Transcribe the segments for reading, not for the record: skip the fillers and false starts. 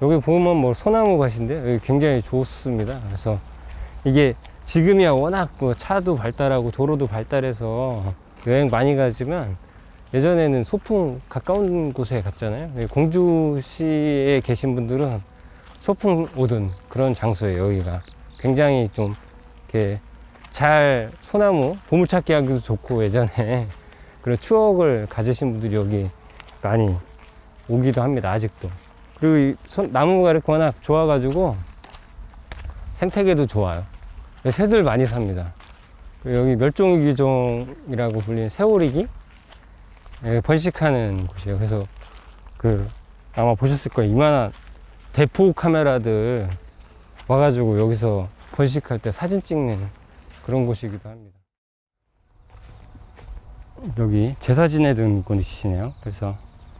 여기 보면 뭐 소나무 밭인데 여기 굉장히 좋습니다. 그래서 이게 지금이야 워낙 뭐 차도 발달하고 도로도 발달해서 여행 많이 가지만 예전에는 소풍 가까운 곳에 갔잖아요. 공주시에 계신 분들은 소풍 오던 그런 장소예요. 여기가 굉장히 좀 이렇게 잘 소나무 보물찾기 하기도 좋고 예전에 그런 추억을 가지신 분들이 여기 많이 오기도 합니다. 아직도. 그리고 이 나무가 이렇게 워낙 좋아가지고 생태계도 좋아요. 새들 많이 삽니다. 여기 멸종위기종이라고 불리는 새오리기 번식하는 곳이에요. 그래서 아마 보셨을 거예요. 이만한 대포 카메라들 와가지고 여기서 번식할 때 사진 찍는 그런 곳이기도 합니다. 여기 제사 지내던 곳이시네요. 그래서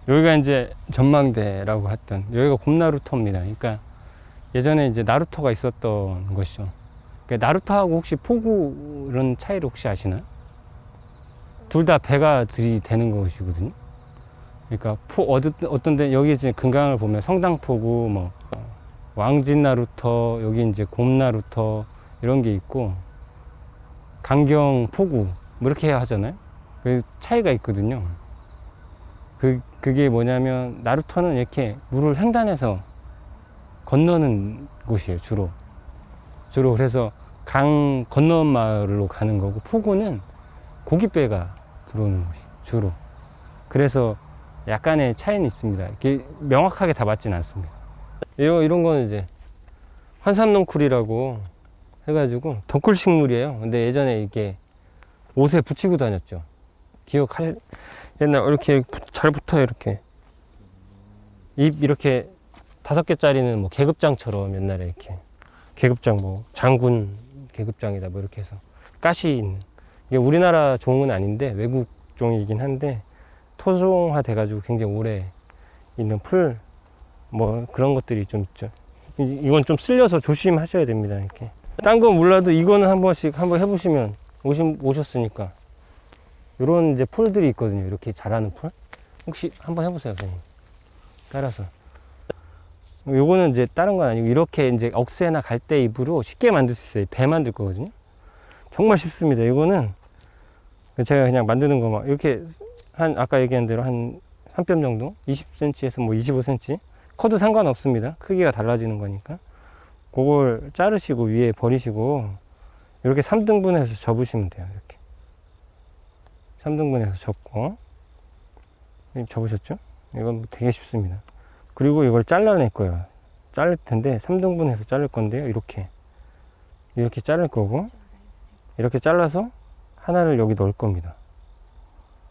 여기가 이제 전망대라고 했던, 여기가 곰나루터입니다. 그러니까 예전에 이제 나루터가 있었던 것이죠. 그러니까 나루터하고 혹시 포구 이런 차이를 혹시 아시나요? 둘 다 배가 들이대는 것이거든요. 그러니까 어떤 데 여기 이제 금강을 보면 성당포구, 뭐 왕진나루터, 여기 이제 곰나루터 이런 게 있고 강경포구 뭐 이렇게 하잖아요. 그 차이가 있거든요. 그게 뭐냐면 나루터는 이렇게 물을 횡단해서 건너는 곳이에요. 주로 그래서 강 건너온 마을로 가는 거고, 포구는 고깃배가 들어오는 곳이에요. 주로. 그래서 약간의 차이는 있습니다. 이렇게 명확하게 다 맞지는 않습니다. 이런 거는 이제 환삼넝쿨이라고 해가지고 덩쿨식물이에요. 근데 예전에 이게 옷에 붙이고 다녔죠. 옛날 이렇게 잘 붙어요. 이렇게 잎 이렇게 5개짜리는 뭐 계급장처럼 옛날에 이렇게 계급장, 뭐 장군 계급장이다 뭐 이렇게 해서 가시 있는, 이게 우리나라 종은 아닌데 외국 종이긴 한데 토종화 돼가지고 굉장히 오래 있는 풀 뭐 그런 것들이 좀 있죠. 이건 좀 쓸려서 조심하셔야 됩니다. 이렇게 딴 건 몰라도 이거는 한 번씩 한번 해보시면, 오셨으니까 이런 이제 풀들이 있거든요. 이렇게 자라는 풀 혹시 한번 해보세요. 선생님 따라서. 요거는 이제 다른 건 아니고 이렇게 이제 억새나 갈대 잎으로 쉽게 만들 수 있어요. 배 만들 거거든요. 정말 쉽습니다. 이거는 제가 그냥 만드는 거 막 이렇게 아까 얘기한 대로 한 3뼘 정도, 20cm에서 뭐 25cm 커도 상관없습니다. 크기가 달라지는 거니까. 그걸 자르시고 위에 버리시고 이렇게 3등분해서 접으시면 돼요. 이렇게 3등분해서 접고, 접으셨죠? 이건 되게 쉽습니다. 그리고 이걸 잘라낼 거예요. 자를 텐데 3등분해서 자를 건데요. 이렇게 자를 거고, 이렇게 잘라서 하나를 여기 넣을 겁니다.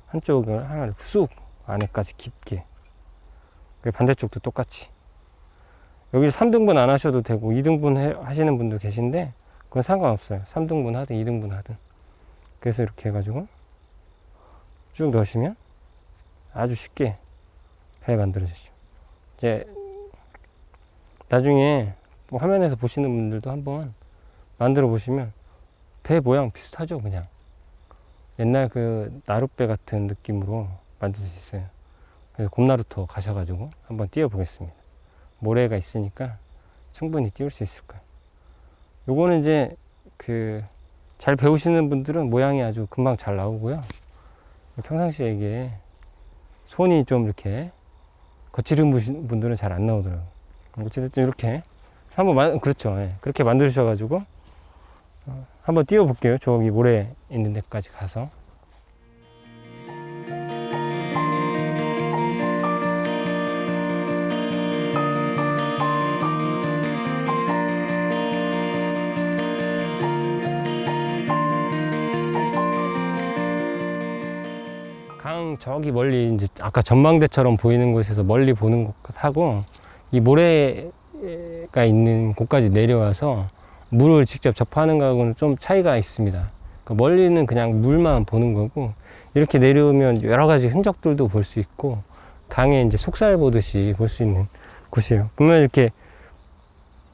한쪽을 하나를 쑥 안에까지 깊게. 반대쪽도 똑같이. 여기 3등분 안 하셔도 되고 2등분 하시는 분도 계신데 그건 상관없어요. 3등분 하든 2등분 하든. 그래서 이렇게 해가지고 쭉 넣으시면 아주 쉽게 배 만들어지죠. 이제 나중에 뭐 화면에서 보시는 분들도 한번 만들어 보시면 배 모양 비슷하죠. 그냥 옛날 그 나룻배 같은 느낌으로 만들 수 있어요. 그래서 곰나루터 가셔가지고 한번 띄워 보겠습니다. 모래가 있으니까 충분히 띄울 수 있을 거예요. 요거는 이제 잘 배우시는 분들은 모양이 아주 금방 잘 나오고요. 평상시에 이게 손이 좀 이렇게 거칠은 분들은 잘 안 나오더라고요. 어쨌든 이렇게 한번 그렇죠. 예. 그렇게 만드셔가지고 한번 띄워 볼게요. 저기 모래 있는 데까지 가서. 강 저기 멀리 이제 아까 전망대처럼 보이는 곳에서 멀리 보는 곳하고 이 모래가 있는 곳까지 내려와서 물을 직접 접하는 거하고는 좀 차이가 있습니다. 그러니까 멀리는 그냥 물만 보는 거고, 이렇게 내려오면 여러 가지 흔적들도 볼 수 있고 강에 이제 속살 보듯이 볼 수 있는 곳이에요. 보면 이렇게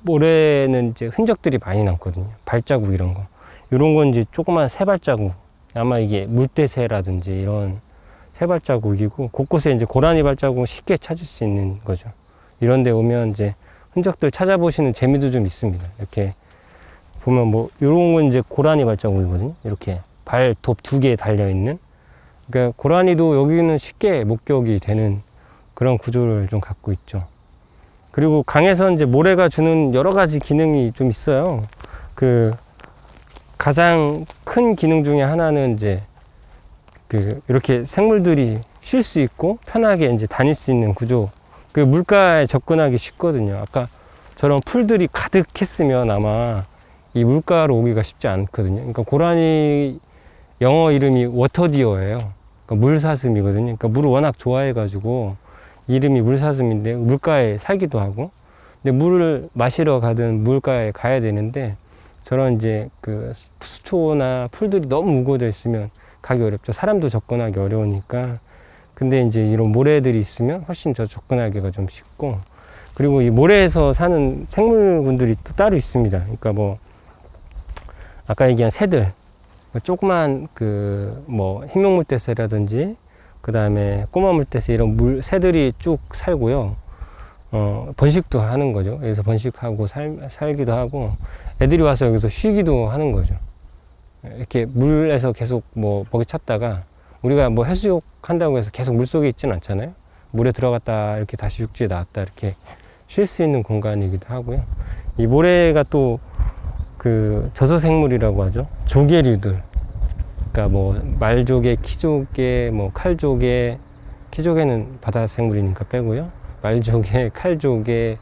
모래는 이제 흔적들이 많이 남거든요. 발자국 이런 거. 이런 건 이제 조그만 새 발자국. 아마 이게 물대새라든지 이런 새 발자국이고, 곳곳에 이제 고라니 발자국을 쉽게 찾을 수 있는 거죠. 이런 데 오면 이제 흔적들 찾아보시는 재미도 좀 있습니다. 이렇게 보면 뭐 요런 건 이제 고라니 발자국이거든요. 이렇게 발톱 2개 달려있는. 그러니까 고라니도 여기는 쉽게 목격이 되는 그런 구조를 좀 갖고 있죠. 그리고 강에서 이제 모래가 주는 여러 가지 기능이 좀 있어요. 그 가장 큰 기능 중에 하나는 이제 그 이렇게 생물들이 쉴 수 있고 편하게 이제 다닐 수 있는 구조. 그 물가에 접근하기 쉽거든요. 아까 저런 풀들이 가득했으면 아마 이 물가로 오기가 쉽지 않거든요. 그러니까 고라니 영어 이름이 워터디어예요. 그러니까 물사슴이거든요. 그러니까 물을 워낙 좋아해가지고 이름이 물사슴인데 물가에 살기도 하고, 근데 물을 마시러 가든 물가에 가야 되는데 저런 이제 그 수초나 풀들이 너무 우거져 있으면 가기 어렵죠. 사람도 접근하기 어려우니까. 근데 이제 이런 모래들이 있으면 훨씬 더 접근하기가 좀 쉽고, 그리고 이 모래에서 사는 생물군들이 또 따로 있습니다. 그러니까 뭐 아까 얘기한 새들, 조그만 그 뭐 흰명물대새라든지 그 다음에 꼬마 물대새 이런 새들이 쭉 살고요. 번식도 하는 거죠. 여기서 번식하고 살기도 하고, 애들이 와서 여기서 쉬기도 하는 거죠. 이렇게 물에서 계속 뭐 먹이 찾다가, 우리가 뭐 해수욕 한다고 해서 계속 물 속에 있지는 않잖아요. 물에 들어갔다 이렇게 다시 육지에 나왔다 이렇게 쉴 수 있는 공간이기도 하고요. 이 모래가 또 그 저서생물이라고 하죠. 조개류들. 그러니까 뭐 말조개, 키조개, 뭐 칼조개, 키조개는 바다 생물이니까 빼고요. 말조개, 칼조개,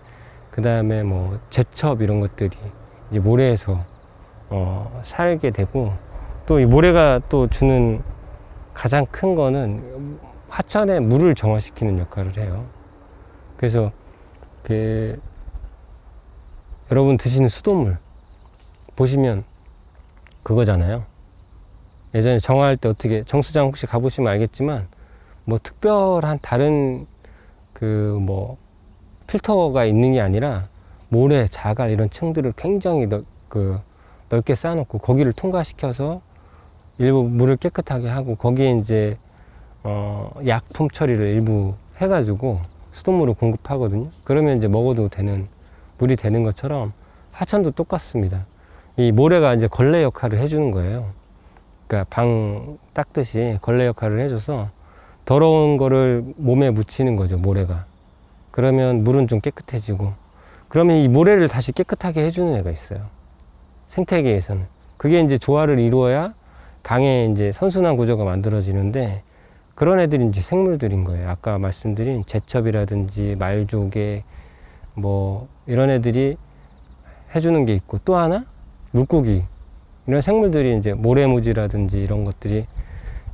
그 다음에 뭐 제첩 이런 것들이 이제 모래에서 살게 되고, 또 이 모래가 또 주는 가장 큰 거는 하천에 물을 정화시키는 역할을 해요. 그래서 그 여러분 드시는 수돗물 보시면 그거잖아요. 예전에 정화할 때 어떻게, 정수장 혹시 가보시면 알겠지만 뭐 특별한 다른 그 뭐 필터가 있는 게 아니라 모래, 자갈 이런 층들을 굉장히 넓게 쌓아놓고 거기를 통과시켜서 일부 물을 깨끗하게 하고, 거기에 이제 약품 처리를 일부 해가지고 수돗물을 공급하거든요. 그러면 이제 먹어도 되는 물이 되는 것처럼 하천도 똑같습니다. 이 모래가 이제 걸레 역할을 해주는 거예요. 그러니까 방 닦듯이 걸레 역할을 해줘서 더러운 거를 몸에 묻히는 거죠, 모래가. 그러면 물은 좀 깨끗해지고, 그러면 이 모래를 다시 깨끗하게 해주는 애가 있어요. 생태계에서는. 그게 이제 조화를 이루어야 강에 이제 선순환 구조가 만들어지는데, 그런 애들이 이제 생물들인 거예요. 아까 말씀드린 제첩이라든지 말조개, 뭐 이런 애들이 해주는 게 있고, 또 하나 물고기, 이런 생물들이 이제 모래무지라든지 이런 것들이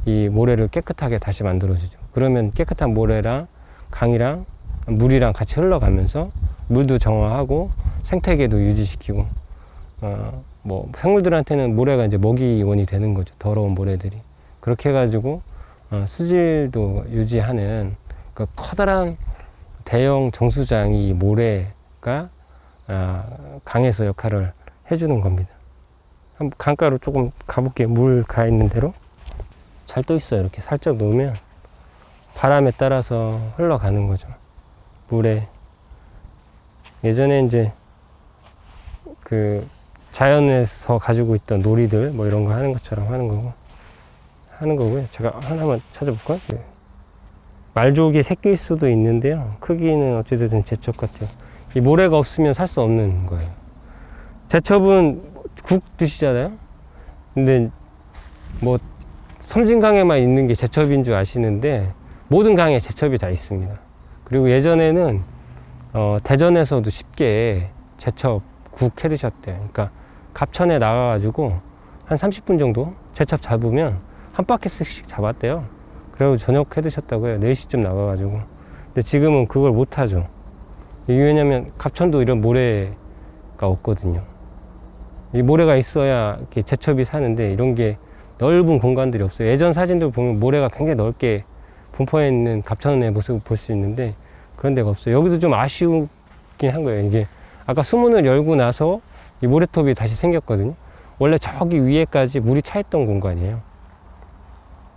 이 모래를 깨끗하게 다시 만들어주죠. 그러면 깨끗한 모래랑 강이랑 물이랑 같이 흘러가면서 물도 정화하고 생태계도 유지시키고, 뭐 생물들한테는 모래가 이제 먹이원이 되는 거죠. 더러운 모래들이. 그렇게 해가지고 수질도 유지하는 그 커다란 대형 정수장이 이 모래가 강에서 역할을 해주는 겁니다. 한번 강가로 조금 가볼게요. 물 가 있는 대로. 잘 떠 있어요. 이렇게 살짝 놓으면 바람에 따라서 흘러가는 거죠. 물에. 예전에 이제 그 자연에서 가지고 있던 놀이들 뭐 이런 거 하는 것처럼 하는 거고요. 제가 하나만 찾아볼까요? 네. 말조개 새끼일 수도 있는데요. 크기는 어찌됐든 제첩 같아요. 이 모래가 없으면 살 수 없는 거예요. 제첩은 국 드시잖아요. 근데 뭐 섬진강에만 있는 게 제첩인 줄 아시는데 모든 강에 제첩이 다 있습니다. 그리고 예전에는 대전에서도 쉽게 제첩 국 해 드셨대요. 그러니까 갑천에 나가가지고 한 30분 정도 제첩 잡으면 한 바퀴씩 잡았대요. 그리고 저녁 해 드셨다고 해요. 4시쯤 나가가지고. 근데 지금은 그걸 못 하죠. 이게 왜냐면 갑천도 이런 모래가 없거든요. 이 모래가 있어야 이렇게 제첩이 사는데 이런 게 넓은 공간들이 없어요. 예전 사진들 보면 모래가 굉장히 넓게 분포해 있는 갑천의 모습을 볼 수 있는데 그런 데가 없어요. 여기도 좀 아쉬우긴 한 거예요. 이게 아까 수문을 열고 나서 이 모래톱이 다시 생겼거든요. 원래 저기 위에까지 물이 차 있던 공간이에요.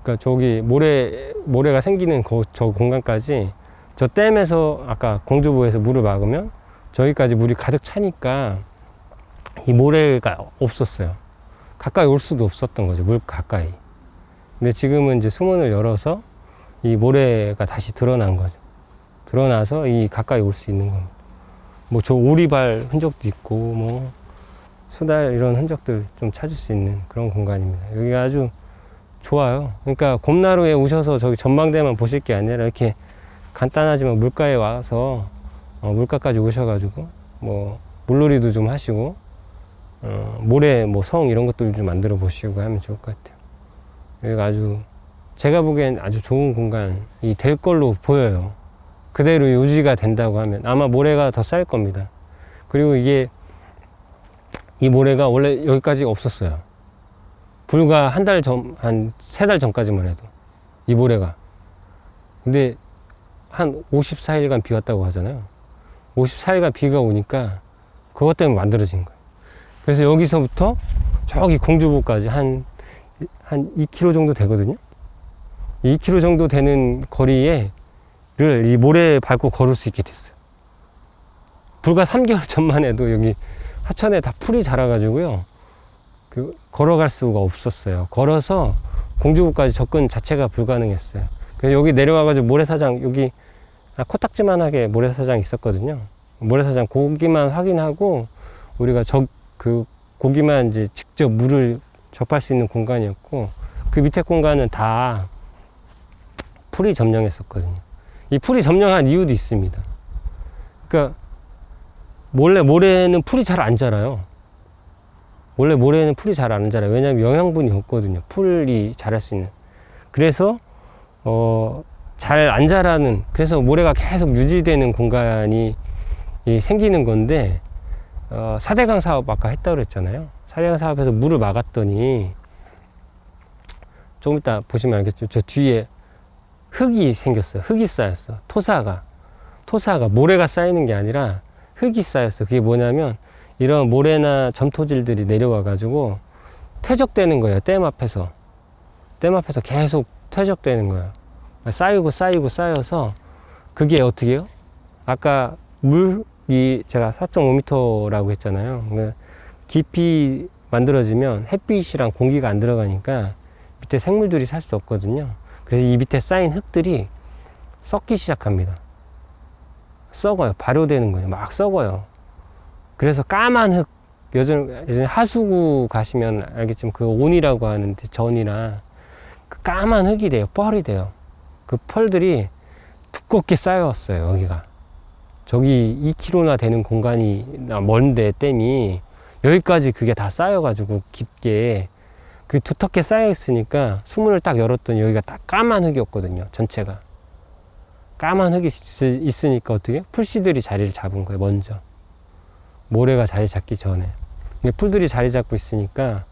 그러니까 저기 모래가 생기는 저 공간까지 저 댐에서 아까 공주보에서 물을 막으면 저기까지 물이 가득 차니까 이 모래가 없었어요. 가까이 올 수도 없었던 거죠. 물 가까이. 근데 지금은 이제 수문을 열어서 이 모래가 다시 드러난 거죠. 드러나서 이 가까이 올 수 있는 겁니다. 뭐 저 오리발 흔적도 있고 뭐 수달 이런 흔적들 좀 찾을 수 있는 그런 공간입니다. 여기가 아주 좋아요. 그러니까 곰나루에 오셔서 저기 전망대만 보실 게 아니라 이렇게 간단하지만 물가에 와서 물가까지 오셔가지고 뭐 물놀이도 좀 하시고 모래 뭐 성 이런 것들 좀 만들어 보시고 하면 좋을 것 같아요. 여기가 아주 제가 보기엔 아주 좋은 공간이 될 걸로 보여요. 그대로 유지가 된다고 하면 아마 모래가 더 쌓일 겁니다. 그리고 이게 이 모래가 원래 여기까지 없었어요. 불과 한 달 전, 한 3달 전까지만 해도 이 모래가. 근데 한 54일간 비 왔다고 하잖아요. 54일간 비가 오니까 그것 때문에 만들어진 거예요. 그래서 여기서부터 저기 공주보까지 한 2km 정도 되거든요. 2km 정도 되는 거리를 이 모래 밟고 걸을 수 있게 됐어요. 불과 3개월 전만 해도 여기 하천에 다 풀이 자라가지고요. 걸어갈 수가 없었어요. 걸어서 공주보까지 접근 자체가 불가능했어요. 그래서 여기 내려와가지고 모래사장, 여기 코딱지만하게 모래사장 있었거든요. 모래사장 고기만 확인하고 우리가 고기만 이제 직접 물을 접할 수 있는 공간이었고 그 밑에 공간은 다 풀이 점령했었거든요. 이 풀이 점령한 이유도 있습니다. 그러니까 원래 모래는 풀이 잘 안 자라요. 원래 모래는 풀이 잘 안 자라요. 왜냐하면 영양분이 없거든요. 풀이 자랄 수 있는. 그래서 잘 안 자라는, 그래서 모래가 계속 유지되는 공간이 생기는 건데 4대강 사업 아까 했다고 그랬잖아요. 4대강 사업에서 물을 막았더니 조금 이따 보시면 알겠죠. 저 뒤에 흙이 생겼어요. 흙이 쌓였어. 토사가 모래가 쌓이는 게 아니라 흙이 쌓였어. 그게 뭐냐면 이런 모래나 점토질들이 내려와 가지고 퇴적되는 거예요. 댐 앞에서 계속 퇴적되는 거예요. 쌓이고 쌓여서 그게 어떻게 해요? 아까 물이 제가 4.5m라고 했잖아요. 깊이 만들어지면 햇빛이랑 공기가 안 들어가니까 밑에 생물들이 살 수 없거든요. 그래서 이 밑에 쌓인 흙들이 썩기 시작합니다. 썩어요. 발효되는 거예요. 막 썩어요. 그래서 까만 흙, 예전에 하수구 가시면 알겠지만 그 온이라고 하는데 전이나 그 까만 흙이 돼요. 펄이 돼요. 그 펄들이 두껍게 쌓여왔어요. 여기가. 저기 2km나 되는 공간이 먼데 댐이 여기까지 그게 다 쌓여가지고 깊게 그 두텁게 쌓여 있으니까 수문을 딱 열었더니 여기가 딱 까만 흙이었거든요. 전체가. 까만 흙이 있으니까 어떻게? 풀씨들이 자리를 잡은 거예요. 먼저. 모래가 자리 잡기 전에. 근데 풀들이 자리 잡고 있으니까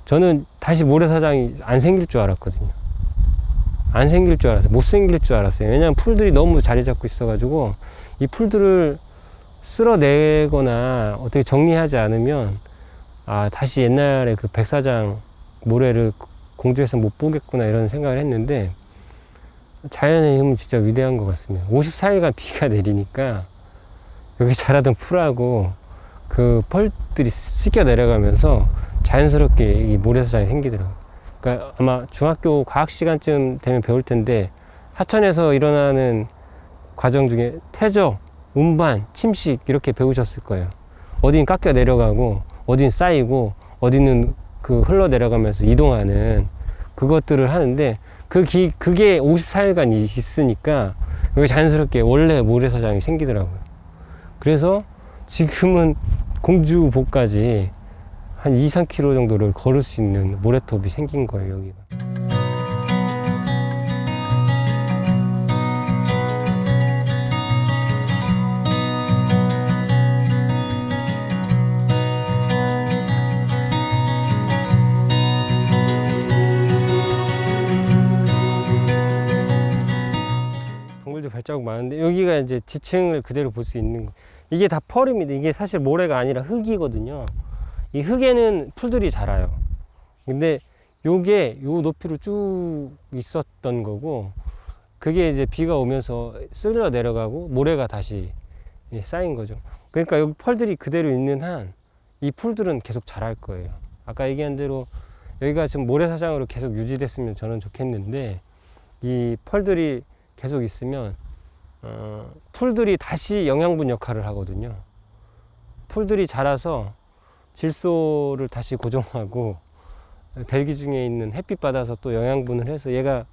저는 다시 모래사장이 안 생길 줄 알았거든요. 안 생길 줄 알았어요. 못 생길 줄 알았어요. 왜냐하면 풀들이 너무 자리 잡고 있어가지고 이 풀들을 쓸어내거나 어떻게 정리하지 않으면 다시 옛날에 그 백사장 모래를 공주에서 못 보겠구나 이런 생각을 했는데 자연의 힘은 진짜 위대한 것 같습니다. 54일간 비가 내리니까 여기 자라던 풀하고 그 펄들이 씻겨 내려가면서 자연스럽게 이 모래사장이 생기더라고요. 그러니까 아마 중학교 과학 시간쯤 되면 배울 텐데 하천에서 일어나는 과정 중에 퇴적, 운반, 침식 이렇게 배우셨을 거예요. 어딘 깎여 내려가고 어딘 쌓이고 어디는 그 흘러 내려가면서 이동하는 그것들을 하는데 그게 54일간 있으니까 여기 자연스럽게 원래 모래사장이 생기더라고요. 그래서 지금은 공주보까지 한 2-3km 정도를 걸을 수 있는 모래톱이 생긴 거예요, 여기가. 동굴도 발자국 많은데 여기가 이제 지층을 그대로 볼 수 있는 거. 이게 다 펄입니다. 이게 사실 모래가 아니라 흙이거든요. 이 흙에는 풀들이 자라요. 근데 요게 요 높이로 쭉 있었던 거고 그게 이제 비가 오면서 쓸려 내려가고 모래가 다시 쌓인 거죠. 그러니까 여기 펄들이 그대로 있는 한 이 풀들은 계속 자랄 거예요. 아까 얘기한 대로 여기가 지금 모래사장으로 계속 유지됐으면 저는 좋겠는데, 이 펄들이 계속 있으면 풀들이 다시 영양분 역할을 하거든요. 풀들이 자라서 질소를 다시 고정하고 대기 중에 있는 햇빛 받아서 또 영양분을 해서 얘가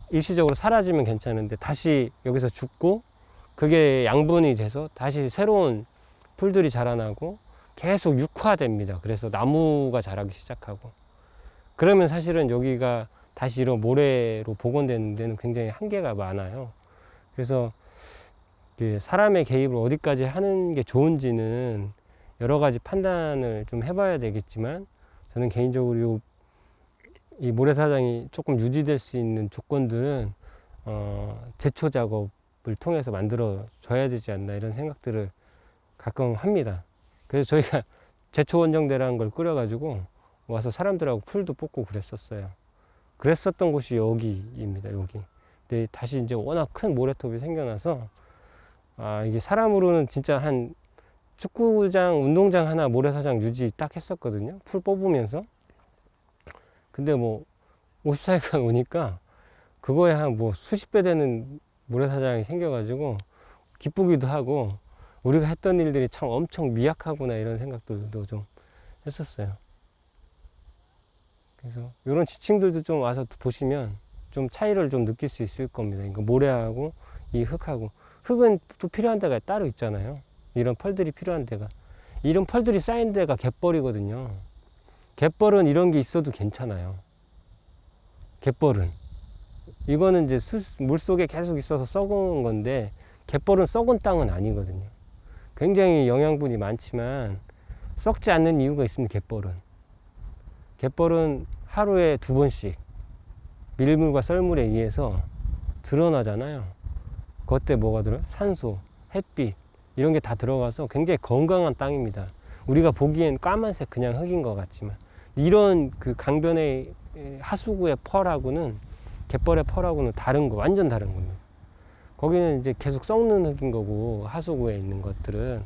일시적으로 사라지면 괜찮은데 다시 여기서 죽고 그게 양분이 돼서 다시 새로운 풀들이 자라나고 계속 육화됩니다. 그래서 나무가 자라기 시작하고, 그러면 사실은 여기가 다시 이런 모래로 복원되는 데는 굉장히 한계가 많아요. 그래서 사람의 개입을 어디까지 하는 게 좋은지는 여러 가지 판단을 좀 해봐야 되겠지만, 저는 개인적으로 이 모래사장이 조금 유지될 수 있는 조건들은 제초 작업을 통해서 만들어 줘야 되지 않나, 이런 생각들을 가끔 합니다. 그래서 저희가 제초 원정대라는 걸 끓여가지고 와서 사람들하고 풀도 뽑고 그랬었던 곳이 여기입니다. 여기. 근데 다시 이제 워낙 큰 모래톱이 생겨나서 이게 사람으로는 진짜 한 축구장, 운동장 하나 모래사장 유지 딱 했었거든요. 풀 뽑으면서. 근데 뭐 54일간 오니까 그거에 한 뭐 수십 배 되는 모래사장이 생겨가지고 기쁘기도 하고, 우리가 했던 일들이 참 엄청 미약하구나, 이런 생각들도 좀 했었어요. 그래서 이런 지층들도 좀 와서 보시면 좀 차이를 좀 느낄 수 있을 겁니다. 그러니까 모래하고 이 흙하고, 흙은 또 필요한 데가 따로 있잖아요. 이런 펄들이 필요한 데가, 이런 펄들이 쌓인 데가 갯벌이거든요. 갯벌은 이런 게 있어도 괜찮아요. 갯벌은 이거는 이제 물속에 계속 있어서 썩은 건데, 갯벌은 썩은 땅은 아니거든요. 굉장히 영양분이 많지만 썩지 않는 이유가 있습니다. 갯벌은 하루에 2번씩 밀물과 썰물에 의해서 드러나잖아요. 그것 때 뭐가 들어요? 산소, 햇빛, 이런 게 다 들어가서 굉장히 건강한 땅입니다. 우리가 보기엔 까만색 그냥 흙인 것 같지만, 이런 그 강변의 하수구의 펄하고는, 갯벌의 펄하고는 완전 다른 겁니다. 거기는 이제 계속 썩는 흙인 거고, 하수구에 있는 것들은,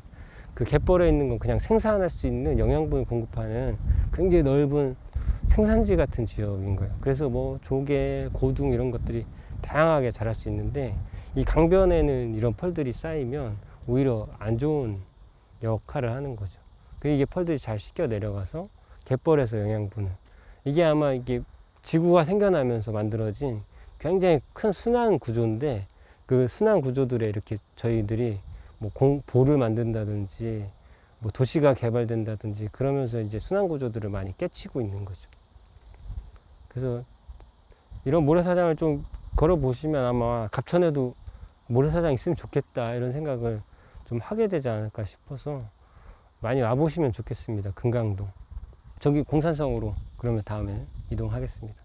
그 갯벌에 있는 건 그냥 생산할 수 있는 영양분을 공급하는 굉장히 넓은 생산지 같은 지역인 거예요. 그래서 뭐 조개, 고둥 이런 것들이 다양하게 자랄 수 있는데, 이 강변에는 이런 펄들이 쌓이면 오히려 안 좋은 역할을 하는 거죠. 이게 펄들이 잘 씻겨 내려가서 갯벌에서 영양분을, 이게 아마 이게 지구가 생겨나면서 만들어진 굉장히 큰 순환 구조인데, 그 순환 구조들에 이렇게 저희들이 뭐 보를 만든다든지 뭐 도시가 개발된다든지 그러면서 이제 순환 구조들을 많이 깨치고 있는 거죠. 그래서 이런 모래사장을 좀 걸어 보시면 아마 갑천에도 모래사장 있으면 좋겠다, 이런 생각을 좀 하게 되지 않을까 싶어서 많이 와보시면 좋겠습니다. 금강동. 저기 공산성으로 그러면 다음에 이동하겠습니다.